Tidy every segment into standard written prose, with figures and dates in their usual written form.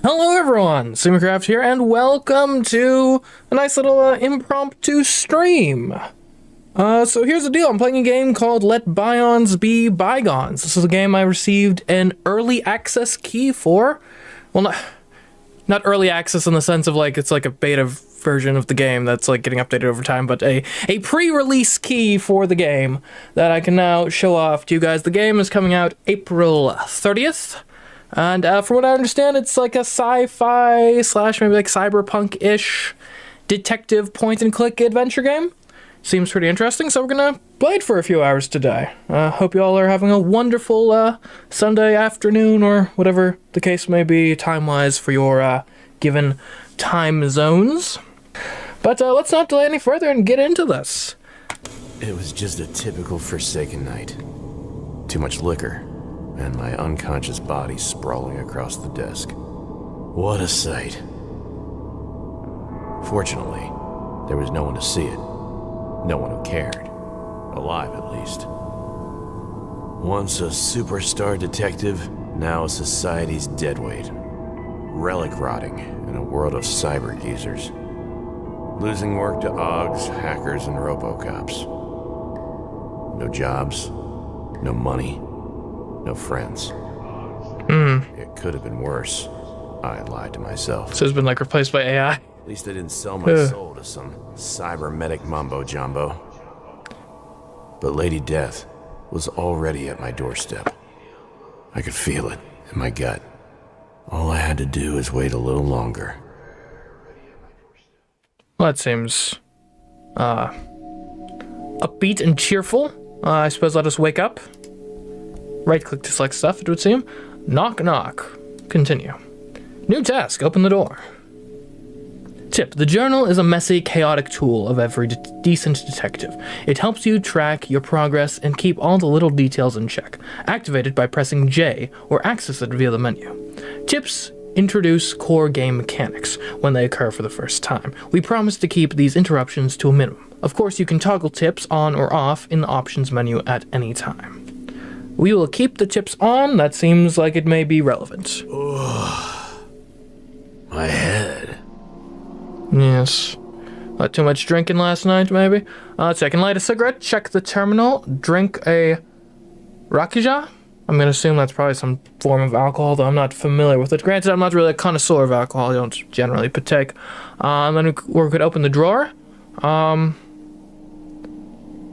Hello everyone, CMeeCraft here, and welcome to a nice little impromptu stream. So here's the deal, I'm playing a game called Let Bions be Bygones. This is a game I received an early access key for. Well, not early access in the sense of like, it's like a beta version of the game that's like getting updated over time, but a pre-release key for the game that I can now show off to you guys. The game is coming out April 30th. And from what I understand, it's like a sci-fi slash maybe like cyberpunk-ish detective point-and-click adventure game. Seems pretty interesting, so we're gonna play it for a few hours today. Hope you all are having a wonderful Sunday afternoon, or whatever the case may be time-wise for your given time zones. But let's not delay any further and get into this. It was just a typical Forsaken night. Too much liquor, and my unconscious body sprawling across the desk. What a sight. Fortunately, there was no one to see it. No one who cared. Alive, at least. Once a superstar detective, now a society's deadweight. Relic rotting in a world of cyber geezers. Losing work to AUGs, hackers, and robocops. No jobs, no money, no friends. It could have been worse. I lied to myself. So it's been like replaced by AI. At least I didn't sell my soul to some cybernetic mumbo-jumbo. But Lady Death was already at my doorstep. I could feel it in my gut. All I had to do is wait a little longer. Well, that seems upbeat and cheerful. I suppose I'll just wake up. Right-click to select stuff, it would seem. Knock, knock. Continue. New task, open the door. Tip, the journal is a messy, chaotic tool of every decent detective. It helps you track your progress and keep all the little details in check. Activate it by pressing J or access it via the menu. Tips introduce core game mechanics when they occur for the first time. We promise to keep these interruptions to a minimum. Of course, you can toggle tips on or off in the options menu at any time. We will keep the tips on. That seems like it may be relevant. My head. Yes. Not too much drinking last night, maybe? Let's see, I can light a cigarette, check the terminal, drink a rakija. I'm gonna assume that's probably some form of alcohol, though I'm not familiar with it. Granted, I'm not really a connoisseur of alcohol. I don't generally partake. Then we could open the drawer.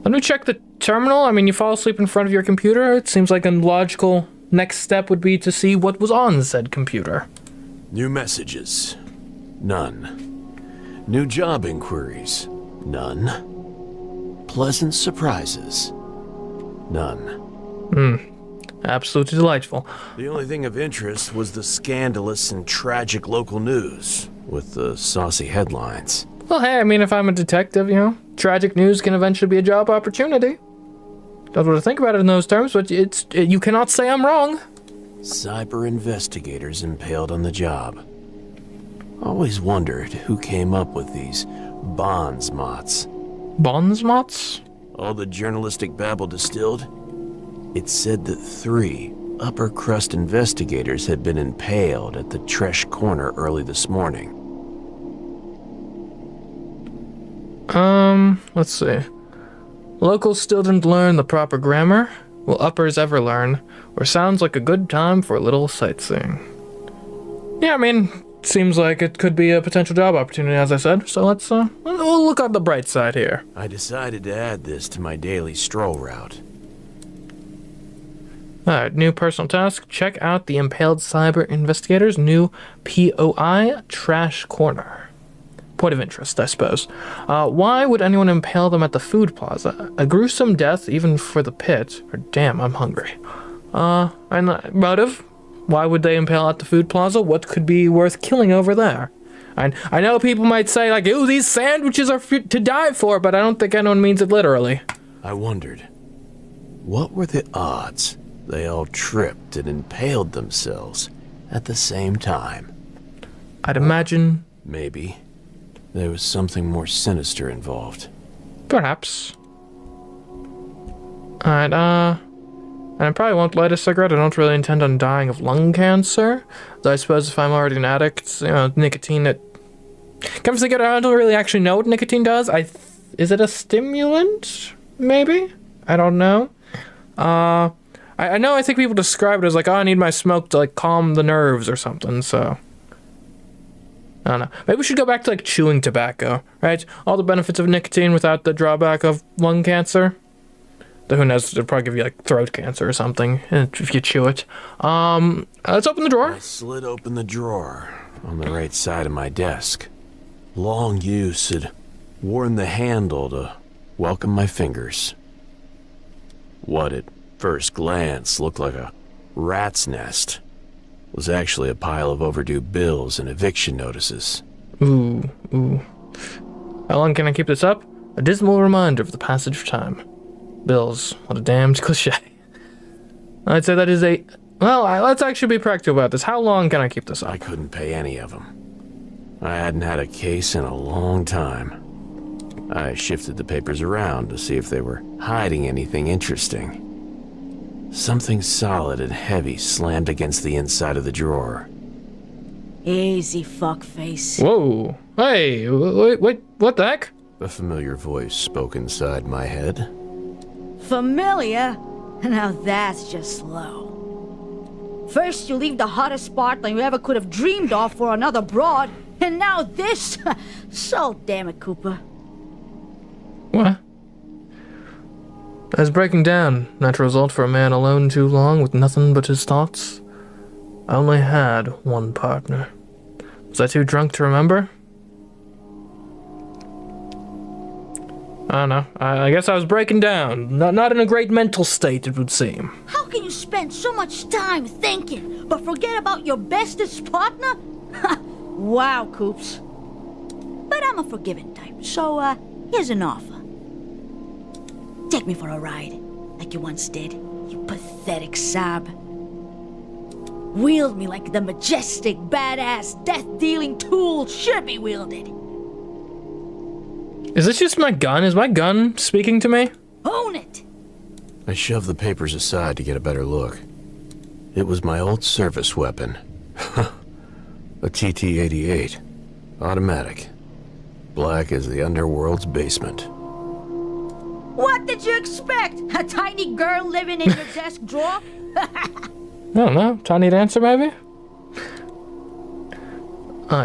Let me check the terminal. I mean, you fall asleep in front of your computer. It seems like a logical next step would be to see what was on said computer. New messages. None. New job inquiries. None. Pleasant surprises. None. Absolutely delightful. The only thing of interest was the scandalous and tragic local news, with the saucy headlines. Well, hey, I mean, if I'm a detective, you know, tragic news can eventually be a job opportunity. Don't want to think about it in those terms, but you cannot say I'm wrong. Cyber investigators impaled on the job. Always wondered who came up with these bondsmots. Bondsmots? All the journalistic babble distilled, it said that 3 upper-crust investigators had been impaled at the Tresh Corner early this morning. Let's see. Locals still didn't learn the proper grammar. Will uppers ever learn? Or sounds like a good time for a little sightseeing. Yeah, I mean, seems like it could be a potential job opportunity, as I said. So let's, we'll look on the bright side here. I decided to add this to my daily stroll route. Alright, new personal task. Check out the impaled cyber investigators' new POI Trash Corner. Point of interest, I suppose. Why would anyone impale them at the food plaza? A gruesome death, even for the pit. Or damn, I'm hungry. And motive? Why would they impale at the food plaza? What could be worth killing over there? I know people might say, like, ooh, these sandwiches are to die for, but I don't think anyone means it literally. I wondered, what were the odds they all tripped and impaled themselves at the same time? I'd imagine... Maybe there was something more sinister involved. Perhaps. Alright, And I probably won't light a cigarette. I don't really intend on dying of lung cancer. Though I suppose if I'm already an addict, you know, nicotine, it... Come to think of it, I don't really actually know what nicotine does. Is it a stimulant? Maybe? I don't know. I know I think people describe it as like, oh, I need my smoke to like calm the nerves or something, so... I don't know. Maybe we should go back to like chewing tobacco, right? All the benefits of nicotine without the drawback of lung cancer. Though who knows, it'll probably give you like throat cancer or something if you chew it. Let's open the drawer. I slid open the drawer on the right side of my desk. Long use had worn the handle to welcome my fingers. What at first glance looked like a rat's nest was actually a pile of overdue bills and eviction notices. Ooh. How long can I keep this up? A dismal reminder of the passage of time. Bills, what a damned cliche. I'd say that is a... Well, let's actually be practical about this. How long can I keep this up? I couldn't pay any of them. I hadn't had a case in a long time. I shifted the papers around to see if they were hiding anything interesting. Something solid and heavy slammed against the inside of the drawer. Easy, fuckface. Whoa. Hey, wait, what the heck? A familiar voice spoke inside my head. Familiar? Now that's just slow. First you leave the hottest partner you ever could have dreamed of for another broad, and now this? So damn it, Cooper. What? As breaking down, natural result for a man alone too long with nothing but his thoughts. I only had one partner. Was I too drunk to remember? I don't know. I guess I was breaking down. Not in a great mental state, it would seem. How can you spend so much time thinking, but forget about your bestest partner? Wow, Coops. But I'm a forgiving type, so here's an offer. Take me for a ride, like you once did, you pathetic sob. Wield me like the majestic, badass, death-dealing tool should be wielded. Is this just my gun? Is my gun speaking to me? Own it! I shoved the papers aside to get a better look. It was my old service weapon. A TT-88. Automatic. Black as the underworld's basement. What did you expect? A tiny girl living in your desk drawer? I don't know. Tiny dancer, maybe?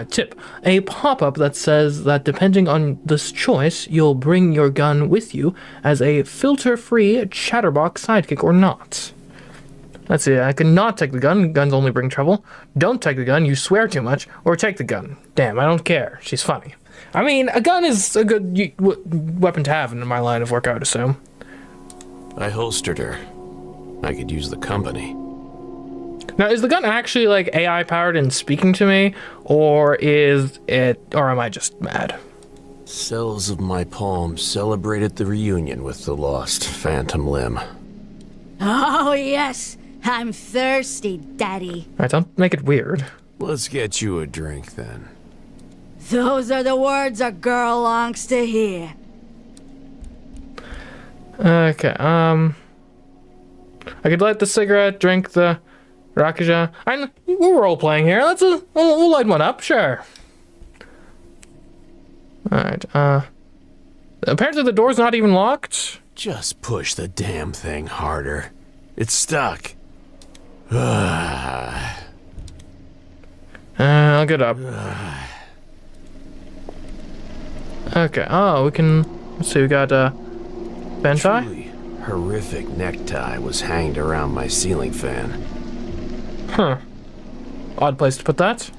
Tip. A pop-up that says that depending on this choice, you'll bring your gun with you as a filter-free chatterbox sidekick or not. Let's see, I can not take the gun. Guns only bring trouble. Don't take the gun, you swear too much. Or take the gun. Damn, I don't care. She's funny. I mean, a gun is a good weapon to have in my line of work, I would assume. I holstered her. I could use the company. Now, is the gun actually, like, AI-powered and speaking to me? Or am I just mad? Cells of my palm celebrated the reunion with the lost phantom limb. Oh, yes. I'm thirsty, Daddy. Alright, don't make it weird. Let's get you a drink, then. Those are the words a girl longs to hear. Okay, I could light the cigarette, drink the Rakuja. We're role-playing here. We'll light one up, sure. Alright, apparently the door's not even locked. Just push the damn thing harder. It's stuck. I'll get up. Okay, we can... Let's see, we got, bench tie? Truly horrific necktie was hanged around my ceiling fan. Huh. Odd place to put that.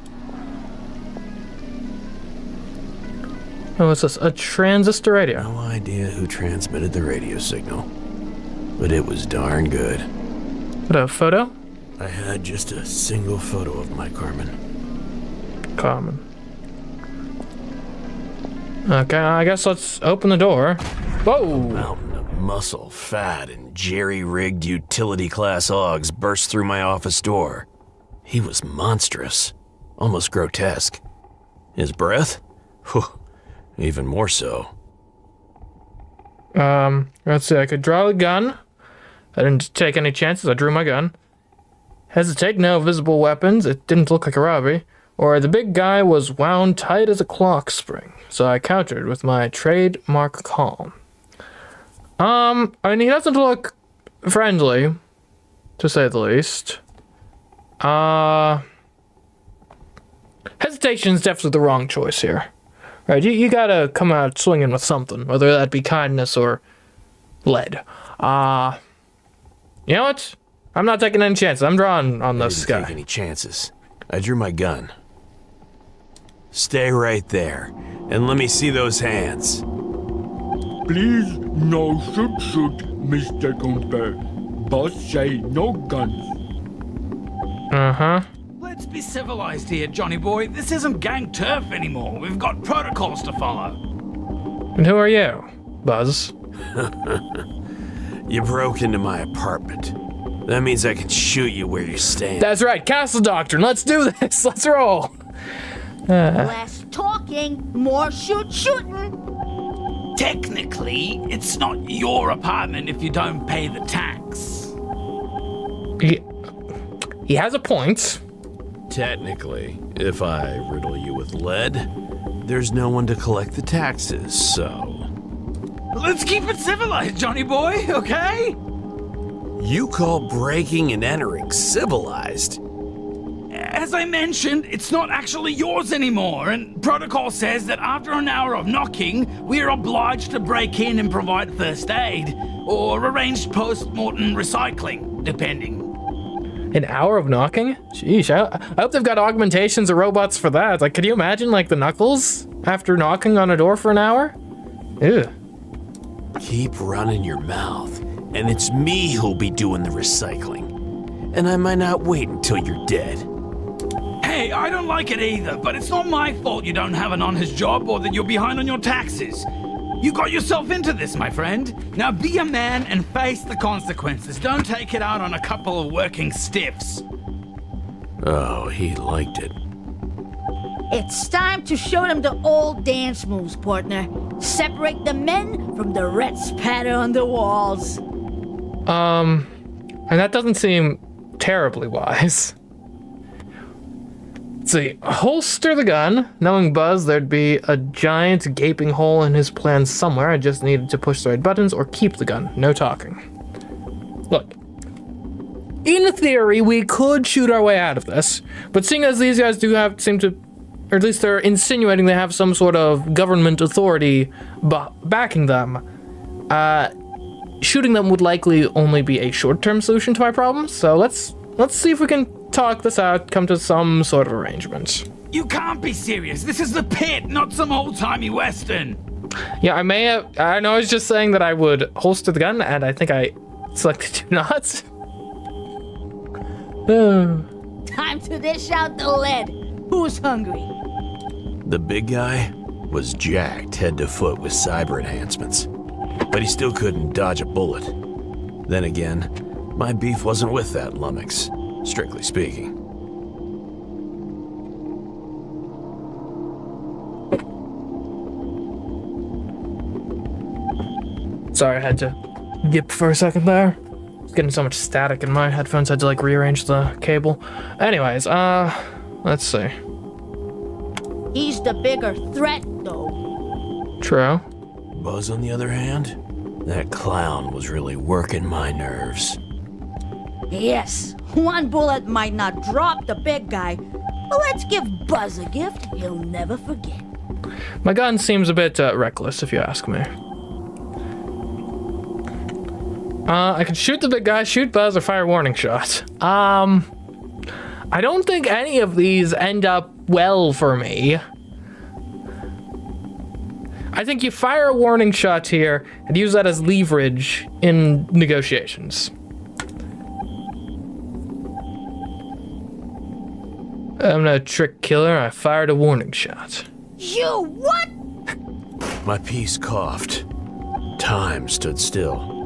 Oh, what's this? A transistor radio. No idea who transmitted the radio signal, but it was darn good. What, a photo? I had just a single photo of my Carmen. Okay, I guess let's open the door. Whoa! Mountain of muscle, fat, and jerry-rigged utility-class Augs burst through my office door. He was monstrous, almost grotesque. His breath? Whew, even more so. Let's see, I could draw a gun. I didn't take any chances. I drew my gun. Hesitate, no visible weapons. It didn't look like a robbery. Or the big guy was wound tight as a clock spring. So I countered with my trademark calm. I mean, he doesn't look friendly, to say the least. Hesitation's definitely the wrong choice here. Right, you gotta come out swinging with something, whether that be kindness or lead. You know what? I'm not taking any chances. I'm drawing on this guy. I didn't take any chances. I drew my gun. Stay right there, and let me see those hands. Please, no shoot, Mr. Gunther. Boss say no guns. Uh-huh. Let's be civilized here, Johnny boy. This isn't gang turf anymore. We've got protocols to follow. And who are you, Buzz? You broke into my apartment. That means I can shoot you where you're staying. That's right, Castle Doctrine. Let's do this. Let's roll. Less talking, more shooting. Technically, it's not your apartment if you don't pay the tax. He has a point. Technically, if I riddle you with lead, there's no one to collect the taxes, so... Let's keep it civilized, Johnny boy, okay? You call breaking and entering civilized? As I mentioned, it's not actually yours anymore, and protocol says that after an hour of knocking, we are obliged to break in and provide first aid, or arrange post-mortem recycling, depending. An hour of knocking? Sheesh, I hope they've got augmentations or robots for that. Like, could you imagine, like, the Knuckles after knocking on a door for an hour? Ew. Keep running your mouth, and it's me who'll be doing the recycling. And I might not wait until you're dead. Hey, I don't like it either, but it's not my fault you don't have an honest job or that you're behind on your taxes. You got yourself into this, my friend. Now be a man and face the consequences. Don't take it out on a couple of working stiffs. Oh, he liked it. It's time to show them the old dance moves, partner. Separate the men from the red spatter on the walls. And that doesn't seem terribly wise. Let's see, holster the gun. Knowing Buzz, there'd be a giant gaping hole in his plan somewhere. I just needed to push the right buttons or keep the gun. No talking. Look, in theory, we could shoot our way out of this, but seeing as these guys seem to, or at least they're insinuating they have some sort of government authority backing them, shooting them would likely only be a short-term solution to my problem. So let's see if we can talk this out, come to some sort of arrangement. You can't be serious. This is the pit, not some old-timey western. Yeah, I know I was just saying that I would holster the gun, and I think I selected do not. Time to dish out the lead. Who's hungry? The big guy was jacked head to foot with cyber enhancements, but he still couldn't dodge a bullet. Then again, my beef wasn't with that lummox, strictly speaking. Sorry, I had to yip for a second there. It's getting so much static in my headphones, I had to like rearrange the cable. Anyways, let's see. He's the bigger threat, though. True. Buzz, on the other hand, that clown was really working my nerves. Yes, one bullet might not drop the big guy, but let's give Buzz a gift he'll never forget. My gun seems a bit reckless, if you ask me. I could shoot the big guy, shoot Buzz, or fire a warning shot. I don't think any of these end up well for me. I think you fire a warning shot here and use that as leverage in negotiations. I'm not a trick killer, I fired a warning shot. You what? My piece coughed. Time stood still.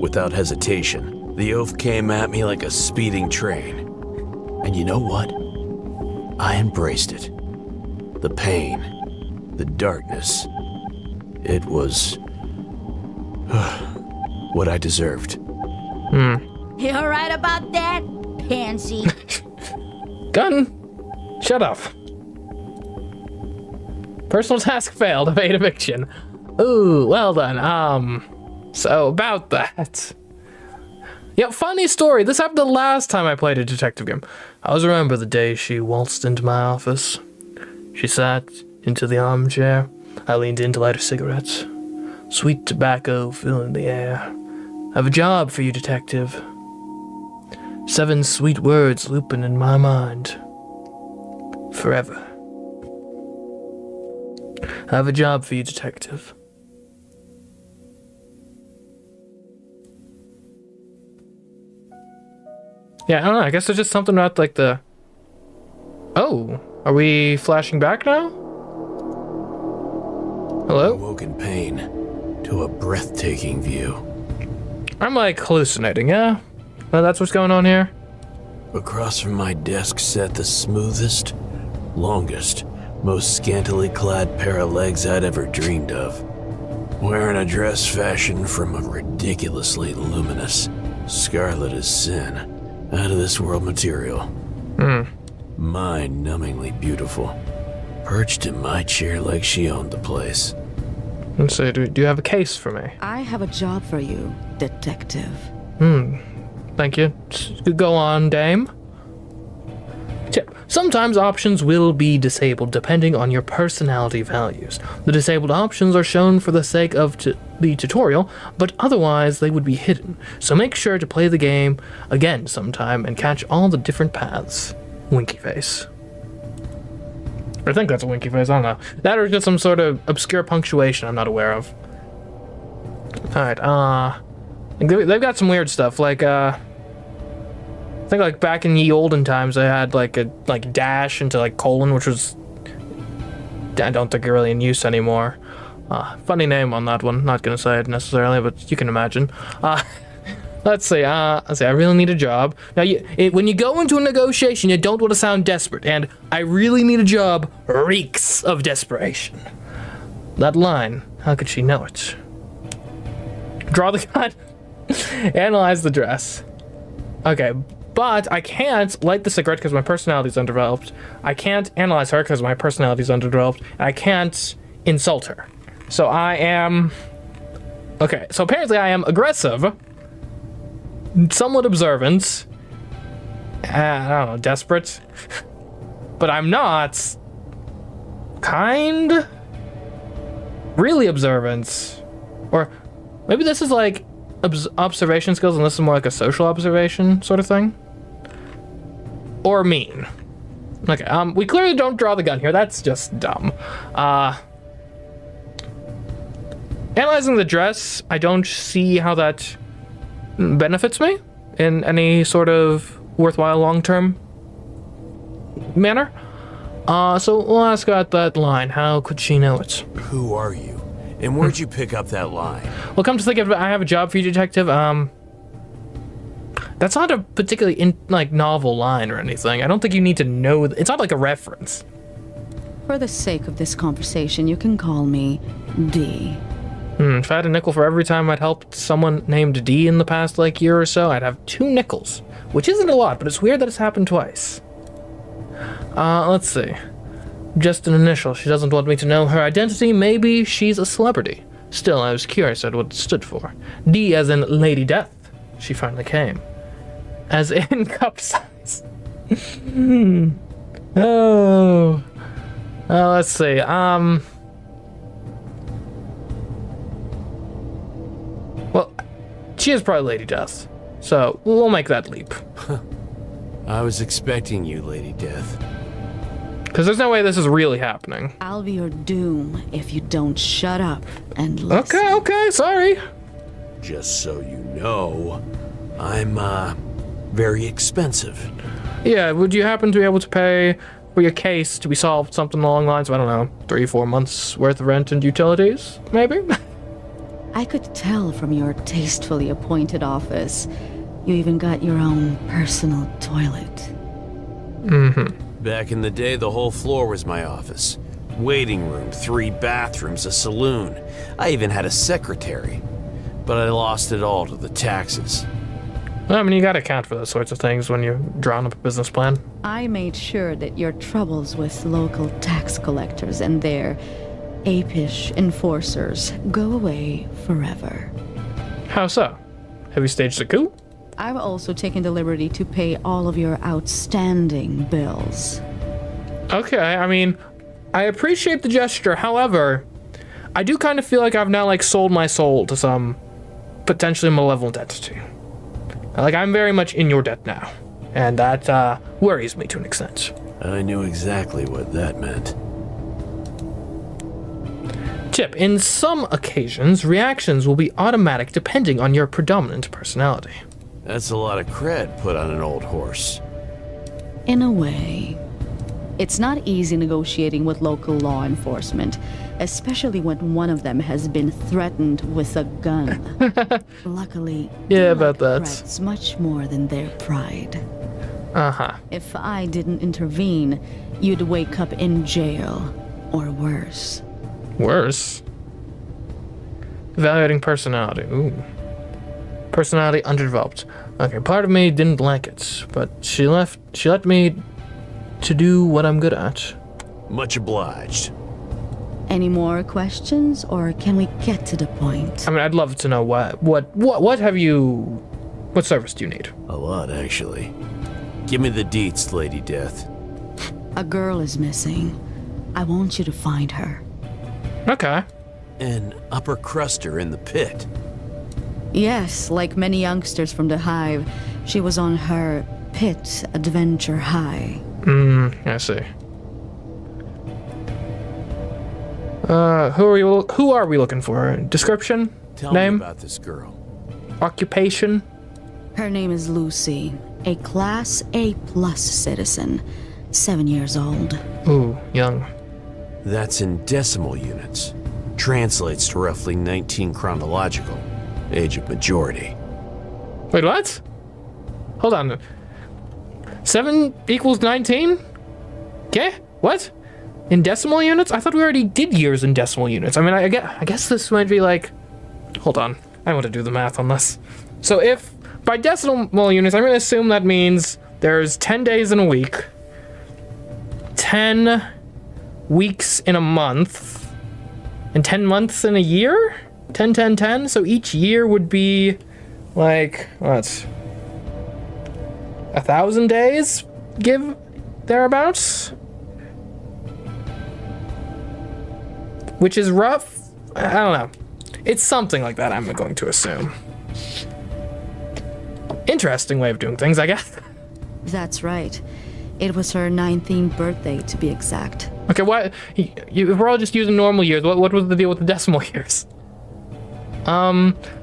Without hesitation, the oaf came at me like a speeding train. And you know what? I embraced it. The pain, the darkness. It was what I deserved. You're right about that, pansy. Gun, shut up. Personal task failed. Evade eviction. Ooh, well done. So about that. Yeah, funny story. This happened the last time I played a detective game. I always remember the day she waltzed into my office. She sat into the armchair. I leaned in to light a cigarette. Sweet tobacco filling the air. I have a job for you, detective. 7 sweet words looping in my mind. Forever. I have a job for you, detective. Yeah, I don't know. I guess there's just something about, like, the... Oh, are we flashing back now? Hello? Awoke in pain to a breathtaking view. I'm, like, hallucinating, yeah? Well, that's what's going on here? Across from my desk sat the smoothest, longest, most scantily clad pair of legs I'd ever dreamed of. Wearing a dress fashioned from a ridiculously luminous, scarlet as sin, out of this world material. Mind-numbingly beautiful. Perched in my chair like she owned the place. Let's see, do you have a case for me? I have a job for you, detective. Thank you. Go on, dame. Tip. Sometimes options will be disabled depending on your personality values. The disabled options are shown for the sake of the tutorial, but otherwise they would be hidden. So make sure to play the game again sometime and catch all the different paths. Winky face. I think that's a winky face, I don't know. That or just some sort of obscure punctuation I'm not aware of. Alright, they've got some weird stuff, like, I think, like, back in ye olden times, they had, like, a, like, dash into, like, colon, which was, I don't think really in use anymore. Funny name on that one, not gonna say it necessarily, but you can imagine. Let's see, I really need a job. Now, when you go into a negotiation, you don't want to sound desperate, and I really need a job reeks of desperation. That line, how could she know it? Draw the gun. Analyze the dress. Okay, but I can't light the cigarette because my personality's undeveloped. I can't analyze her because my personality's underdeveloped. And I can't insult her. So I am... Okay, so apparently I am aggressive, somewhat observant, I don't know, desperate, but I'm not kind, really observant, or maybe this is like observation skills and this is more like a social observation sort of thing, or mean. Okay, we clearly don't draw the gun here, that's just dumb. Analyzing the dress, I don't see how that benefits me in any sort of worthwhile long-term manner. So we'll ask about that line. How could she know it? Who are you? And where'd you pick up that line? Well, come to think of it, I have a job for you, detective. That's not a particularly novel line or anything. I don't think you need to know. It's not like a reference. For the sake of this conversation, you can call me D. If I had a nickel for every time I'd helped someone named D in the past, like, year or so, I'd have 2 nickels. Which isn't a lot, but it's weird that it's happened twice. Let's see. Just an initial. She doesn't want me to know her identity. Maybe she's a celebrity. Still, I was curious at what it stood for. D as in Lady Death. She finally came. As in cup size. Oh. Let's see. Well, she is probably Lady Death, so we'll make that leap. I was expecting you, Lady Death. Because there's no way this is really happening. I'll be your doom if you don't shut up and listen. Okay, sorry. Just so you know, I'm, very expensive. Yeah, would you happen to be able to pay for your case to be solved something along the lines of, I don't know, 3-4 months worth of rent and utilities, maybe? I could tell from your tastefully appointed office. You even got your own personal toilet. Back in the day, the whole floor was my office. Waiting room, 3 bathrooms, a saloon. I even had a secretary. But I lost it all to the taxes. I mean, you gotta account for those sorts of things when you're drawing up a business plan. I made sure that your troubles with local tax collectors and their apish enforcers go away forever. How so? Have you staged a coup? I've also taken the liberty to pay all of your outstanding bills. Okay, I mean, I appreciate the gesture. However, I do kind of feel like I've now, like, sold my soul to some potentially malevolent entity. Like, I'm very much in your debt now. And that, worries me to an extent. I knew exactly what that meant. Tip, in some occasions, reactions will be automatic depending on your predominant personality. That's a lot of cred put on an old horse. In a way, it's not easy negotiating with local law enforcement, especially when one of them has been threatened with a gun. Luckily, Yeah, they about like that. threats much more than their pride. Uh-huh. If I didn't intervene, you'd wake up in jail, or worse. Worse. Evaluating personality. Ooh. Personality underdeveloped. Okay, part of me didn't like it, but she let me to do what I'm good at. Much obliged. Any more questions, or can we get to the point? I mean, I'd love to know what have you, what service do you need? A lot, actually. Give me the deets, Lady Death. A girl is missing. I want you to find her. Okay. An upper cruster in the pit. Yes, like many youngsters from the Hive, she was on her pit adventure high. I see. Who are we looking for? Description? Tell Name? me about this girl. Occupation? Her name is Lucy, a Class A+ citizen, 7 years old. Ooh, young. That's in decimal units. Translates to roughly 19 chronological. Age of majority. Wait, what? Hold on. 7 equals 19? Okay, what? In decimal units? I thought we already did years in decimal units. I mean, I guess this might be like... Hold on. I want to do the math on this. So if, by decimal units, I'm going to assume that means there's 10 days in a week, 10 weeks in a month, and 10 months in a year? 10, 10, 10? So each year would be, like, what? 1,000 days? Give thereabouts? Which is rough? I don't know. It's something like that, I'm going to assume. Interesting way of doing things, I guess. That's right. It was her 19th birthday, to be exact. Okay, what? We're all just using normal years. What was the deal with the decimal years?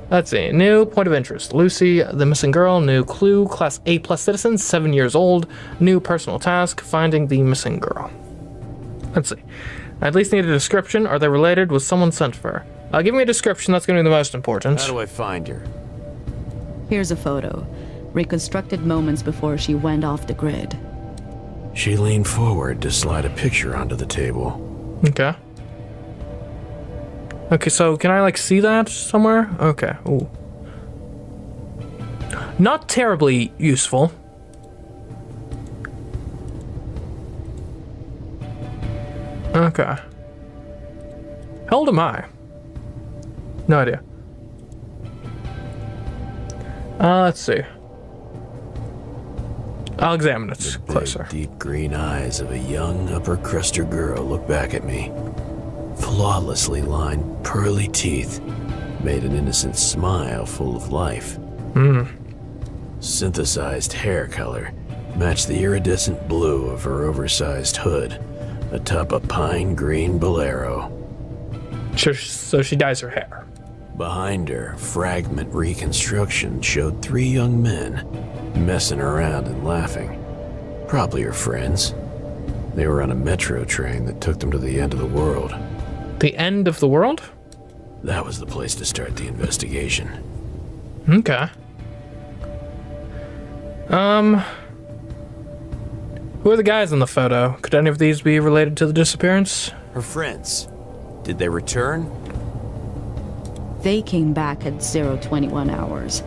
Let's see. New point of interest. Lucy, the missing girl. New clue. Class A+ citizen, 7 years old. New personal task. Finding the missing girl. Let's see. I at least need a description. Are they related? Was someone sent for her? Give me a description. That's going to be the most important. How do I find her? Here's a photo. Reconstructed moments before she went off the grid. She leaned forward to slide a picture onto the table. Okay. Okay, so can I, like, see that somewhere? Okay. Ooh. Not terribly useful. Okay. How old am I? No idea. Let's see. I'll examine it closer. Big, deep green eyes of a young upper cruster girl look back at me. Flawlessly lined, pearly teeth made an innocent smile full of life. Synthesized hair color matched the iridescent blue of her oversized hood atop a pine green bolero. So she dyes her hair. Behind her, fragment reconstruction showed 3 young men messing around and laughing. Probably her friends. They were on a metro train that took them to the end of the world. The end of the world? That was the place to start the investigation. Okay. Who are the guys in the photo? Could any of these be related to the disappearance? Her friends. Did they return? They came back at 021 hours.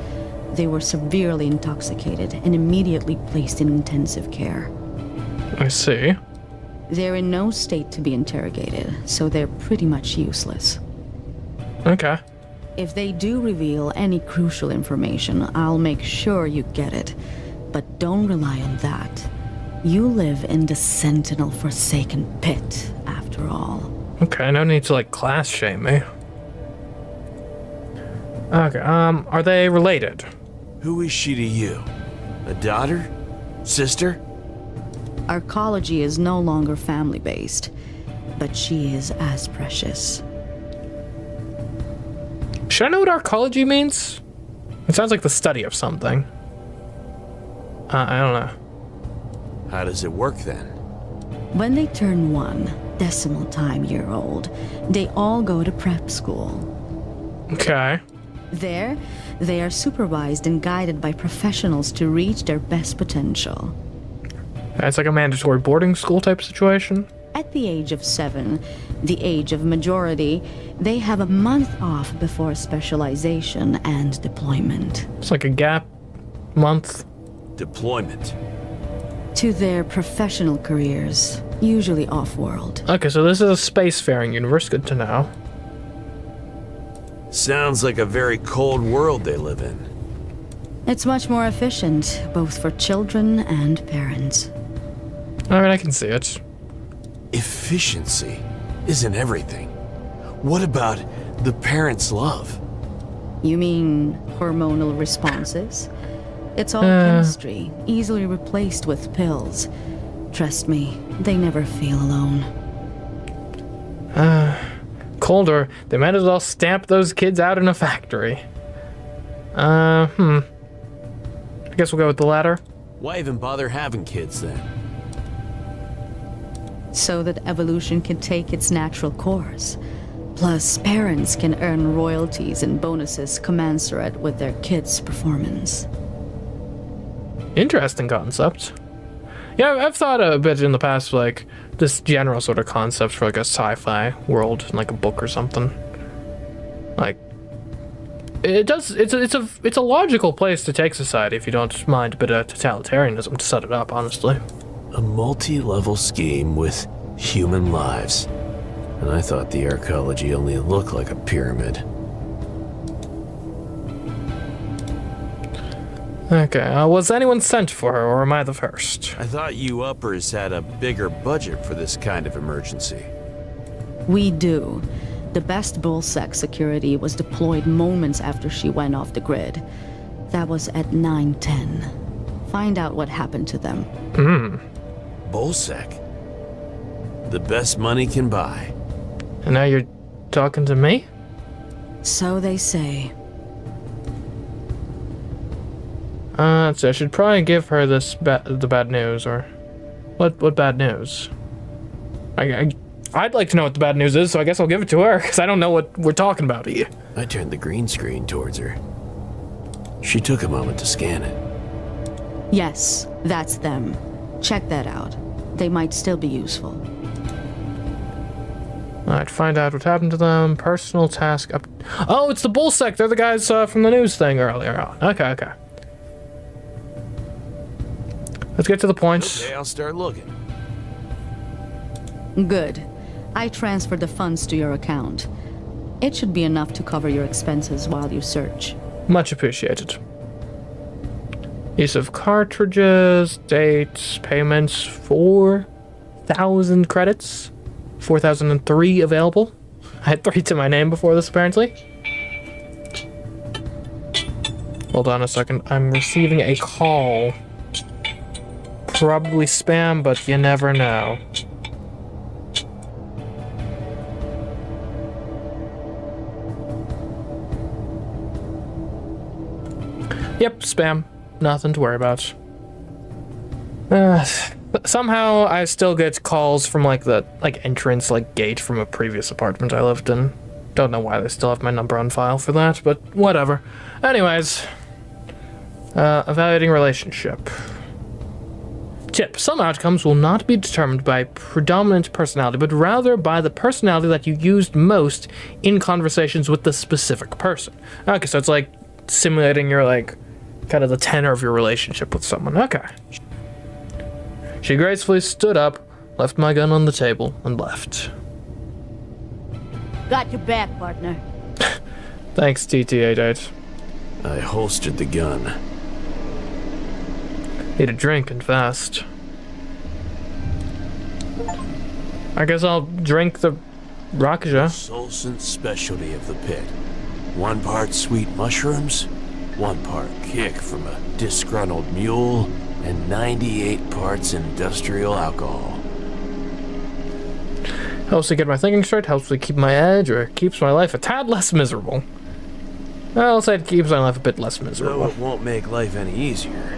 They were severely intoxicated and immediately placed in intensive care. I see. They're in no state to be interrogated, so they're pretty much useless. Okay. If they do reveal any crucial information, I'll make sure you get it. But don't rely on that. You live in the Sentinel-forsaken pit, after all. Okay, no need to, like, class shame me. Okay, are they related? Who is she to you? A daughter? Sister? Arcology is no longer family-based, but she is as precious. Should I know what arcology means? It sounds like the study of something. I don't know. How does it work then? When they turn 1 decimal time year old, they all go to prep school. Okay. There, they are supervised and guided by professionals to reach their best potential. It's like a mandatory boarding school type situation. At the age of 7, the age of majority, they have a month off before specialization and deployment. It's like a gap month. Deployment. To their professional careers, usually off-world. Okay, so this is a spacefaring universe. Good to know. Sounds like a very cold world they live in. It's much more efficient, both for children and parents. I mean, I can see it. Efficiency isn't everything. What about the parents' love? You mean hormonal responses? It's all chemistry, easily replaced with pills. Trust me, they never feel alone. Colder, they might as well stamp those kids out in a factory. I guess we'll go with the latter. Why even bother having kids then? So that evolution can take its natural course. Plus, parents can earn royalties and bonuses commensurate with their kids' performance. Interesting concept. Yeah, I've thought a bit in the past, like, this general sort of concept for, like, a sci-fi world, like a book or something. Like, it's a logical place to take society if you don't mind a bit of totalitarianism to set it up, honestly. A multi-level scheme with human lives. And I thought the arcology only looked like a pyramid. Okay, was anyone sent for her, or am I the first? I thought you uppers had a bigger budget for this kind of emergency. We do. The best bullsec security was deployed moments after she went off the grid. That was at 9:10. Find out what happened to them. Bullsec? The best money can buy. And now you're talking to me? So they say. So I should probably give her this the bad news, or what bad news? I'd like to know what the bad news is, so I guess I'll give it to her, because I don't know what we're talking about here. I turned the green screen towards her. She took a moment to scan it. Yes, that's them. Check that out. They might still be useful. Alright, find out what happened to them. Personal task up. Oh, it's the Bullsec. They're the guys from the news thing earlier on. Okay. Let's get to the point. Okay, I'll start looking. Good. I transferred the funds to your account. It should be enough to cover your expenses while you search. Much appreciated. Use of cartridges, dates, payments, 4,000 credits. 4,003 available. I had 3 to my name before this, apparently. Hold on a second. I'm receiving a call. Probably spam, but you never know. Yep, spam. Nothing to worry about. Somehow I still get calls from the entrance gate from a previous apartment I lived in. Don't know why they still have my number on file for that, but whatever. Anyways, evaluating relationship. Tip: some outcomes will not be determined by predominant personality, but rather by the personality that you used most in conversations with the specific person. Okay, so it's like simulating your kind of the tenor of your relationship with someone. Okay. She gracefully stood up, left my gun on the table, and left. Got your back, partner. Thanks, TT-88. I holstered the gun. Need a drink and fast. I guess I'll drink the Rakuja. Solson's specialty of the pit. 1 part sweet mushrooms, 1 part kick from a disgruntled mule, and 98 parts industrial alcohol. Helps me get my thinking straight, helps me keep my edge, or keeps my life a tad less miserable. I'll say it keeps my life a bit less Though miserable. it won't make life any easier,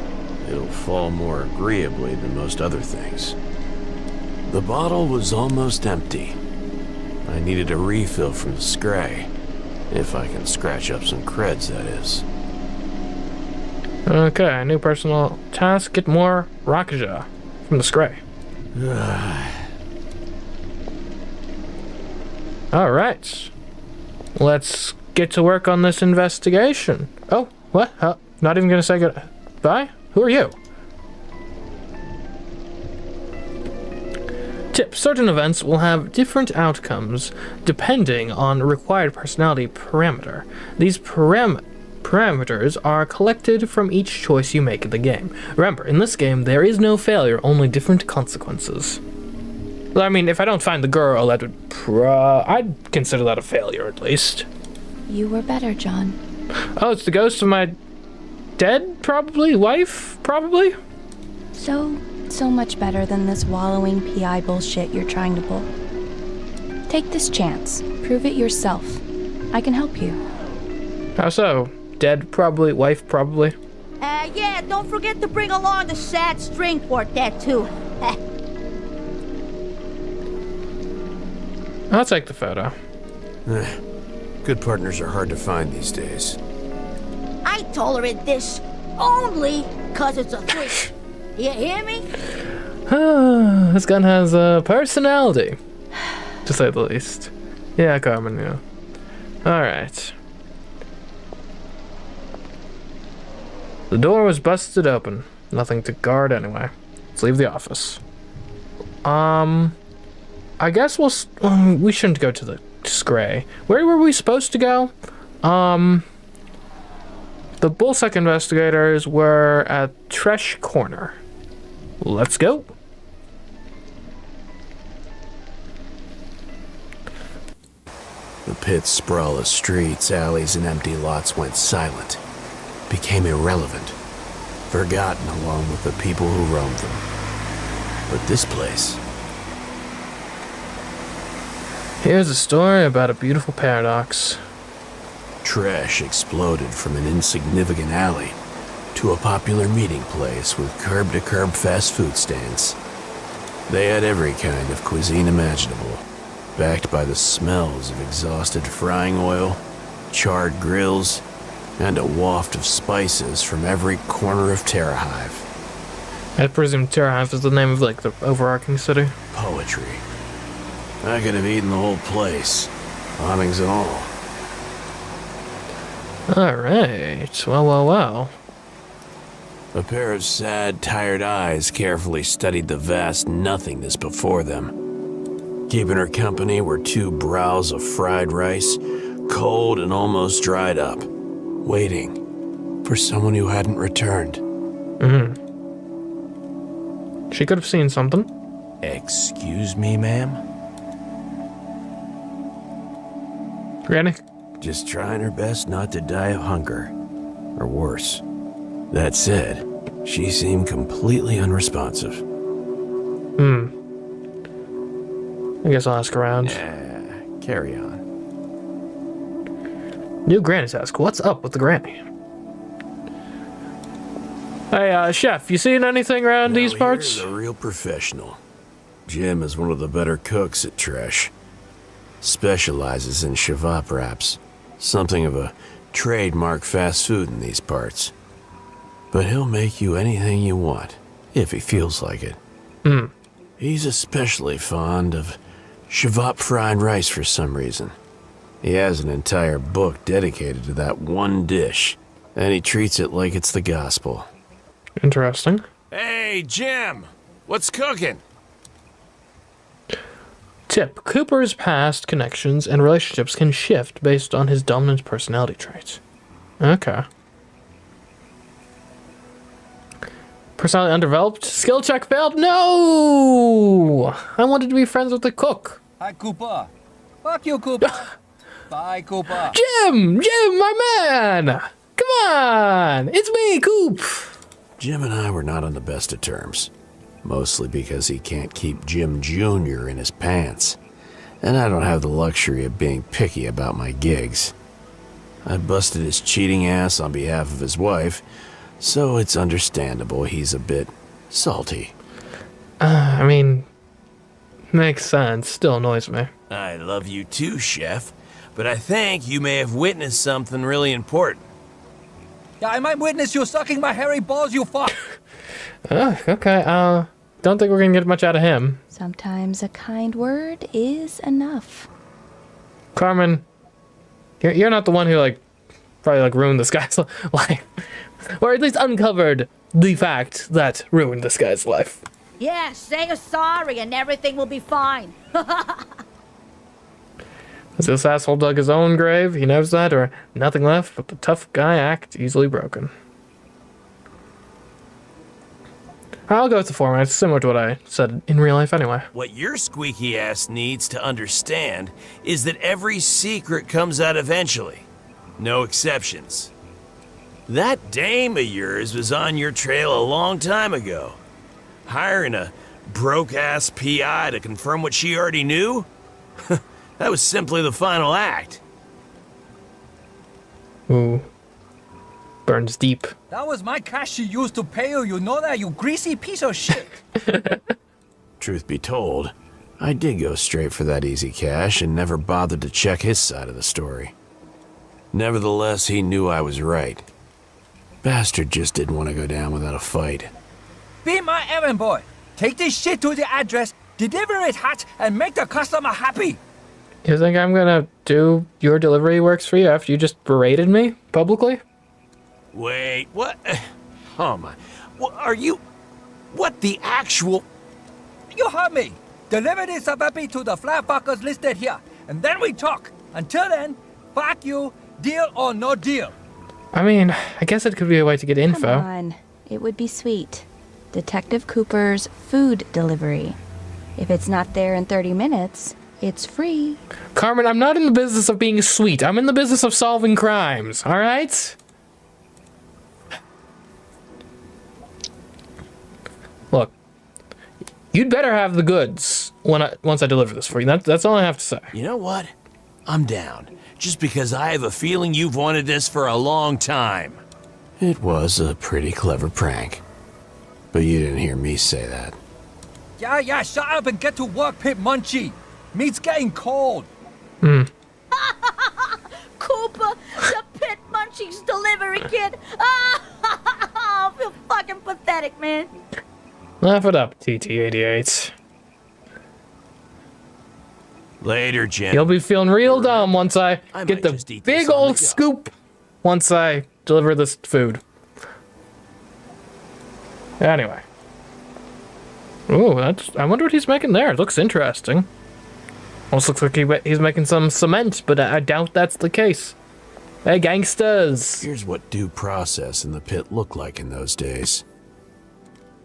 it'll fall more agreeably than most other things. The bottle was almost empty. I needed a refill from the Scray. If I can scratch up some creds, that is. Okay, new personal task, get more Rakuja from the Scray. Alright. Let's get to work on this investigation. Oh, what? Not even gonna say goodbye? Who are you? Tip, certain events will have different outcomes depending on required personality parameter. These parameters are collected from each choice you make in the game. Remember, in this game, there is no failure, only different consequences. I mean, if I don't find the girl, that would I'd consider that a failure, at least. You were better, John. Oh, it's the ghost of my dead, probably? Wife, probably? So much better than this wallowing PI bullshit you're trying to pull. Take this chance. Prove it yourself. I can help you. How so? Dead, probably. Wife, probably. Yeah, don't forget to bring along the sad string quartet, too. I'll take the photo. Good partners are hard to find these days. I tolerate this only 'cause it's a thing. You hear me? This gun has a personality, to say the least. Yeah, Carmen, yeah. Alright. The door was busted open. Nothing to guard anyway. Let's leave the office. I guess we shouldn't go to the Scray. Where were we supposed to go? The Bullsuck investigators were at Tresh Corner. Let's go. The pit's sprawless streets, alleys, and empty lots went silent, became irrelevant, forgotten along with the people who roamed them. But this place... Here's a story about a beautiful paradox. Trash exploded from an insignificant alley to a popular meeting place with curb-to-curb fast food stands. They had every kind of cuisine imaginable, backed by the smells of exhausted frying oil, charred grills, and a waft of spices from every corner of Terrahive. I presume Terrahive is the name of, like, the overarching city. Poetry. I could have eaten the whole place, awnings and all. Alright, well. A pair of sad, tired eyes carefully studied the vast nothingness before them. Keeping her company were 2 brows of fried rice, cold and almost dried up, waiting for someone who hadn't returned. She could have seen something. Excuse me, ma'am? Granny? Just trying her best not to die of hunger, or worse. That said, she seemed completely unresponsive. I guess I'll ask around. Carry on. New Granny task. What's up with the Granny? Hey, Chef, you seen anything around these parts? Here's a real professional. Jim is one of the better cooks at Trash. Specializes in shavap wraps. Something of a trademark fast food in these parts. But he'll make you anything you want, if he feels like it. He's especially fond of shavap fried rice for some reason. He has an entire book dedicated to that one dish. And he treats it like it's the gospel. Interesting. Hey, Jim! What's cooking? Tip: Cooper's past connections and relationships can shift based on his dominant personality traits. Okay. Personality undeveloped. Skill check failed. No! I wanted to be friends with the cook. Hi, Cooper. Fuck you, Cooper. Bye, Cooper. Jim, my man. Come on, it's me, Coop. Jim and I were not on the best of terms. Mostly because he can't keep Jim Jr. in his pants. And I don't have the luxury of being picky about my gigs. I busted his cheating ass on behalf of his wife, so it's understandable he's a bit salty. I mean, makes sense. Still annoys me. I love you too, Chef, but I think you may have witnessed something really important. Yeah, I might witness you sucking my hairy balls, you fuck. Okay, don't think we're gonna get much out of him. Sometimes a kind word is enough. Carmen, you're not the one who, like, probably, like, ruined this guy's life. Or at least uncovered the fact that ruined this guy's life. Yeah, say you're sorry and everything will be fine. Has this asshole dug his own grave? He knows that, or nothing left but the tough guy act easily broken. I'll go with the format. It's similar to what I said in real life anyway. What your squeaky ass needs to understand is that every secret comes out eventually. No exceptions. That dame of yours was on your trail a long time ago. Hiring a broke-ass PI to confirm what she already knew? That was simply the final act. Ooh. Burns deep. That was my cash she used to pay you. You know that, you greasy piece of shit. Truth be told, I did go straight for that easy cash and never bothered to check his side of the story. Nevertheless, he knew I was right. Bastard just didn't want to go down without a fight. Be my errand boy. Take this shit to the address, deliver it hot, and make the customer happy. You think I'm gonna do your delivery works for you after you just berated me publicly? Wait, what? Oh my. What are you? What the actual? You heard me. Deliver this baby to the flat fuckers listed here, and then we talk. Until then, fuck you, deal or no deal. I mean, I guess it could be a way to get info. Come on. It would be sweet. Detective Cooper's food delivery. If it's not there in 30 minutes, it's free. Carmen, I'm not in the business of being sweet. I'm in the business of solving crimes, all right? Look, you'd better have the goods once I deliver this for you. That's all I have to say. You know what? I'm down. Just because I have a feeling you've wanted this for a long time. It was a pretty clever prank. But you didn't hear me say that. Yeah, shut up and get to work, Pip Munchie. Meat's getting cold. Cooper, the Pit Munchies delivery kid. I feel fucking pathetic, man. Laugh it up, TT-88. Later, Jim. You'll be feeling real dumb once I I get might just the eat this big on the old go. scoop once I deliver this food. Anyway. Ooh, I wonder what he's making there. It looks interesting. Almost looks like he's making some cement, but I doubt that's the case. Hey, gangsters! Here's what due process in the pit looked like in those days.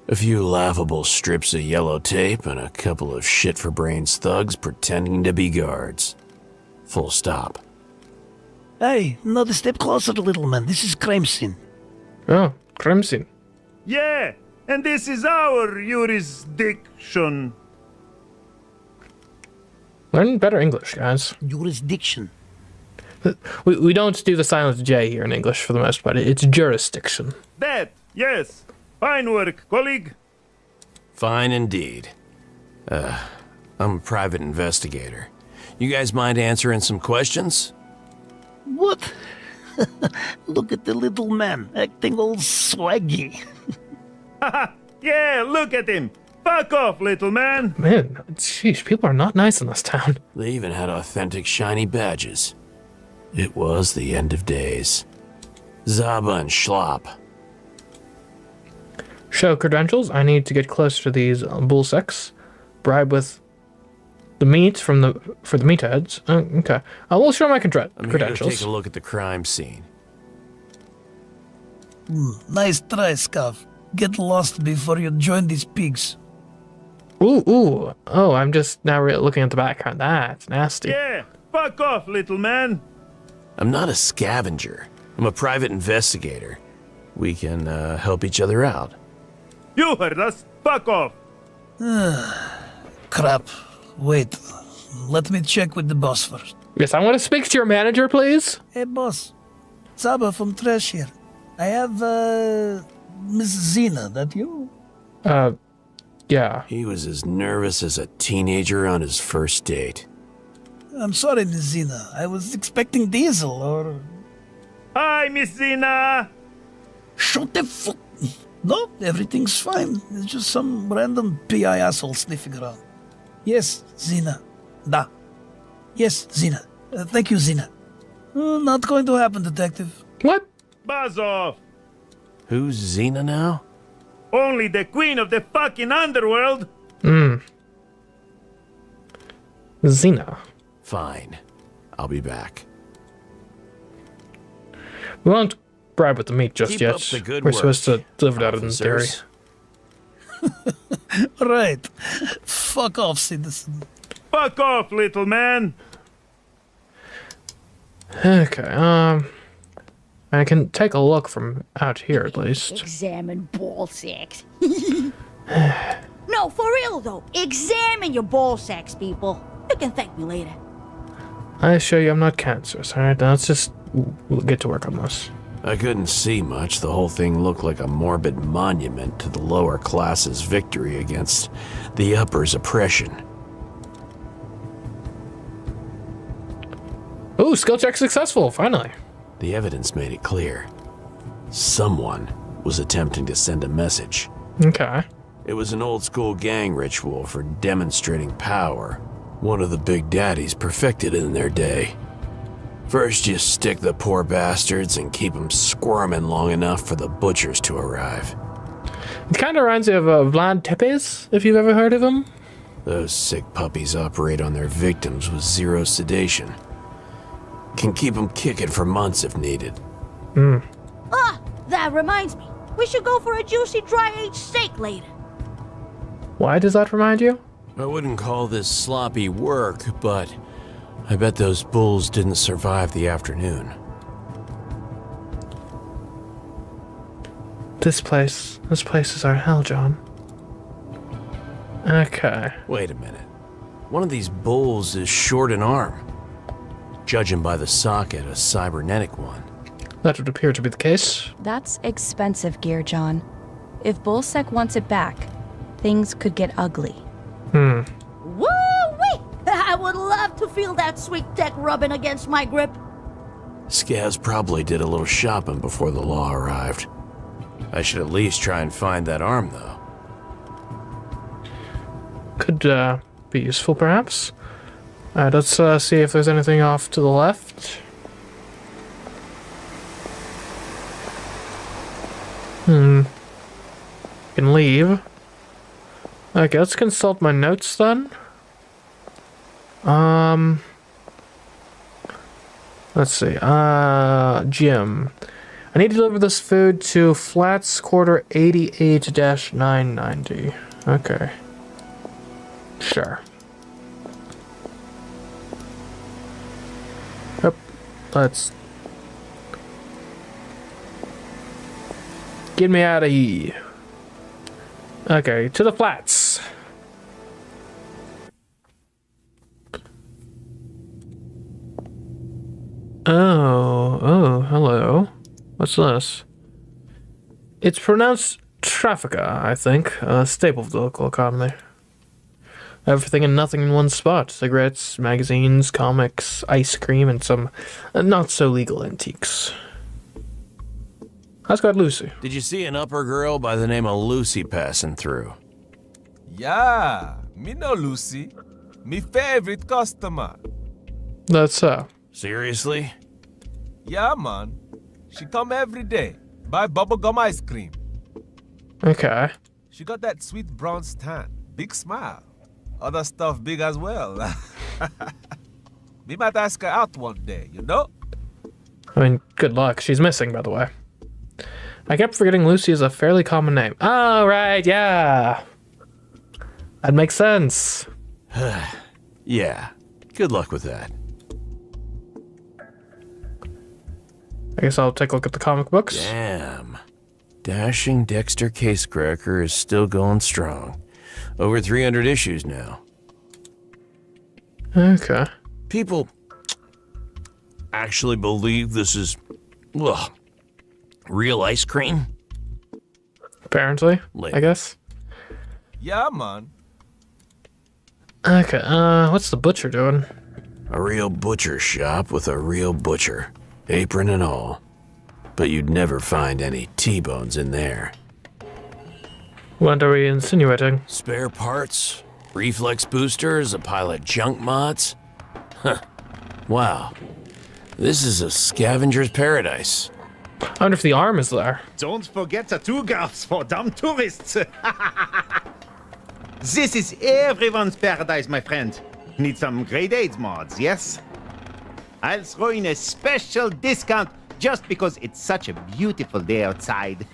A few laughable strips of yellow tape and a couple of shit-for-brains thugs pretending to be guards. Full stop. Hey, another step closer, little man. This is crime scene. Oh, Crimson. Yeah, and this is our jurisdiction. Learn better English, guys. Jurisdiction. We don't do the silent J here in English for the most part. It's jurisdiction. That, yes. Fine work, colleague. Fine indeed. I'm a private investigator. You guys mind answering some questions? What? Look at the little man, acting all swaggy. Yeah, look at him. Fuck off, little man. Man, sheesh, people are not nice in this town. They even had authentic shiny badges. It was the end of days. Zaba and Schlop. Show credentials. I need to get closer to these bull sex. Bribe with the meat for the meatheads. Okay. We'll show my I'm here to credentials. take a look at the crime scene. Nice try, Scav. Get lost before you join these pigs. Ooh. Oh, I'm just now looking at the background. That's nasty. Yeah, fuck off, little man. I'm not a scavenger. I'm a private investigator. We can help each other out. You heard us. Fuck off. Crap. Wait. Let me check with the boss first. Yes, I want to speak to your manager, please. Hey, boss. Zaba from Trash here. I have, Miss Zena. That you? Yeah. He was as nervous as a teenager on his first date. I'm sorry, Miss Zena. I was expecting Diesel or... Hi, Miss Zina. Shut the fuck... No, everything's fine. It's just some random PI asshole sniffing around. Yes, Zena. Da. Yes, Zena. Thank you, Zena. Not going to happen, Detective. What? Buzz off. Who's Xena now? Only the queen of the fucking underworld. Xena. Fine. I'll be back. We won't bribe with the meat just Keep yet. up the good We're work, supposed to deliver that in theory. officers. Right. Fuck off, citizen. Fuck off, little man. Okay, I can take a look from out here at least. Examine ball sacks. No, for real though. Examine your ball sacks, people. You can thank me later. I assure you I'm not cancerous, alright? Now let's just get to work on this. I couldn't see much. The whole thing looked like a morbid monument to the lower classes' victory against the upper's oppression. Ooh, skill check successful, finally. The evidence made it clear. Someone was attempting to send a message. Okay. It was an old-school gang ritual for demonstrating power. One of the big daddies perfected it in their day. First, you stick the poor bastards and keep them squirming long enough for the butchers to arrive. It kind of reminds me of Vlad Tepes, if you've ever heard of him. Those sick puppies operate on their victims with zero sedation. Can keep them kicking for months if needed. Ah, that reminds me. We should go for a juicy dry-aged steak later. Why does that remind you? I wouldn't call this sloppy work, but I bet those bulls didn't survive the afternoon. This place is our hell, John. Okay. Wait a minute. One of these bulls is short an arm. Judging by the socket, a cybernetic one. That would appear to be the case. That's expensive gear, John. If Bullsec wants it back, things could get ugly. Woo-wee! I would love to feel that sweet tech rubbing against my grip. Scaz probably did a little shopping before the law arrived. I should at least try and find that arm, though. Could be useful, perhaps. Alright, let's see if there's anything off to the left. Can leave. Okay, let's consult my notes then. Let's see. Jim. I need to deliver this food to Flats Quarter 88-990. Okay. Sure. Yep. Let's get me out of here. Okay, to the flats. Oh, hello. What's this? It's pronounced Traffica, I think. A staple of the local economy. Everything and nothing in one spot. Cigarettes, magazines, comics, ice cream, and some not-so-legal antiques. Let's go at Lucy. Did you see an upper girl by the name of Lucy passing through? Yeah, me know Lucy. Me favorite customer. That's so. Seriously? Yeah, man. She come every day. Buy bubblegum ice cream. Okay. She got that sweet bronze tan. Big smile. Other stuff big as well. We might ask her out one day, you know? I mean, good luck. She's missing, by the way. I kept forgetting Lucy is a fairly common name. Oh, right, yeah. That makes sense. Yeah. Good luck with that. I guess I'll take a look at the comic books. Damn. Dashing Dexter Casecracker is still going strong. Over 300 issues now. Okay. People actually believe this is real ice cream? Apparently, Later. I guess. Yeah, man. Okay, what's the butcher doing? A real butcher shop with a real butcher. Apron and all. But you'd never find any T-bones in there. What are we insinuating? Spare parts, reflex boosters, a pile of junk mods. Huh. Wow. This is a scavenger's paradise. I wonder if the arm is there. Don't forget the two gaffs for dumb tourists. This is everyone's paradise, my friend. Need some grade 8 mods, yes? I'll throw in a special discount just because it's such a beautiful day outside.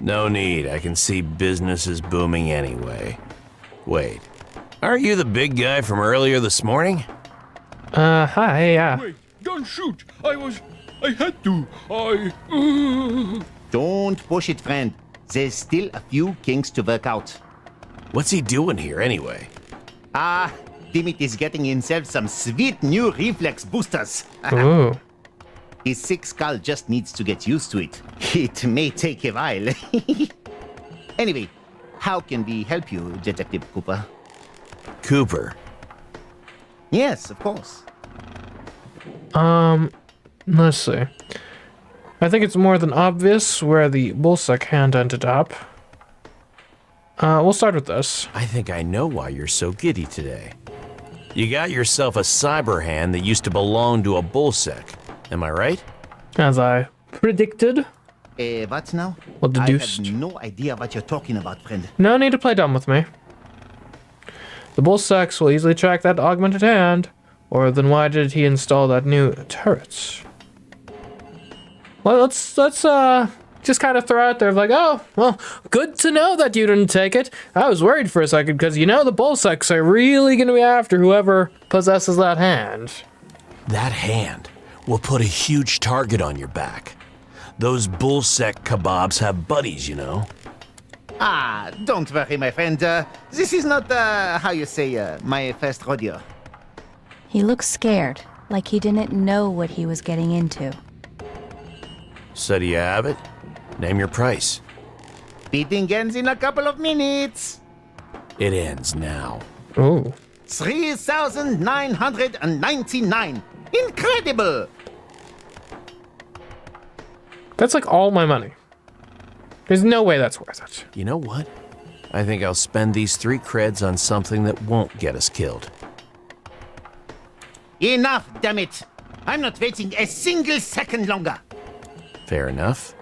No need. I can see business is booming anyway. Wait. Aren't you the big guy from earlier this morning? Hi, yeah. Wait, don't shoot. I had to. Don't push it, friend. There's still a few kinks to work out. What's he doing here anyway? Dimit is getting himself some sweet new reflex boosters. Ooh. His sick skull just needs to get used to it. It may take a while. Anyway, how can we help you, Detective Cooper? Cooper. Yes, of course. Let's see. I think it's more than obvious where the bullsec hand ended up. We'll start with this. I think I know why you're so giddy today. You got yourself a cyber hand that used to belong to a bullsec. Am I right? As I predicted. What now? Well, deduced. I have no idea what you're talking about, friend. No need to play dumb with me. The bullsecs will easily track that augmented hand. Or then why did he install that new turret? Well, let's just kind of throw out there like, oh, well, good to know that you didn't take it. I was worried for a second because the bullsecs are really going to be after whoever possesses that hand. That hand will put a huge target on your back. Those bullsec kebabs have buddies, you know. Don't worry, my friend. This is not, how you say, my first rodeo. He looks scared, like he didn't know what he was getting into. So do you have it? Name your price. Bidding ends in a couple of minutes. It ends now. Ooh. 3,999. Incredible! That's like all my money. There's no way that's worth it. You know what? I think I'll spend these 3 creds on something that won't get us killed. Enough, damn it! I'm not waiting a single second longer. Fair enough.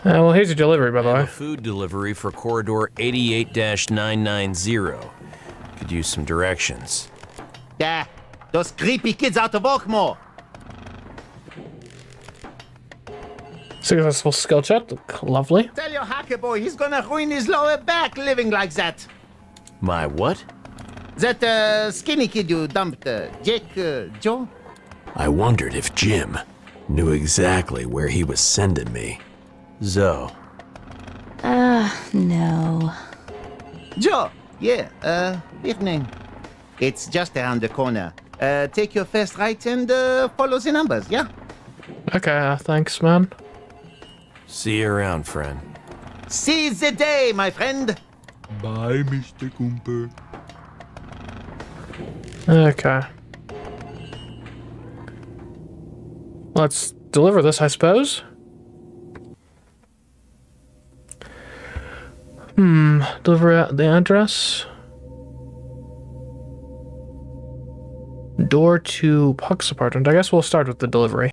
Well, here's your delivery, by the I have way. a food delivery for corridor 88-990. Could use some directions. Yeah, those creepy kids out of Oakmore. Successful skill check. Lovely. Tell your hacker boy he's gonna ruin his lower back living like that. My what? That skinny kid you dumped, Jake, Joe? I wondered if Jim knew exactly where he was sending me. Zoe. No. Joe, yeah, big name. It's just around the corner. Take your first right and follow the numbers, yeah? Okay, thanks, man. See you around, friend. Seize the day, my friend. Bye, Mr. Cooper. Okay. Let's deliver this, I suppose. Deliver the address. door to Puck's apartment. I guess we'll start with the delivery.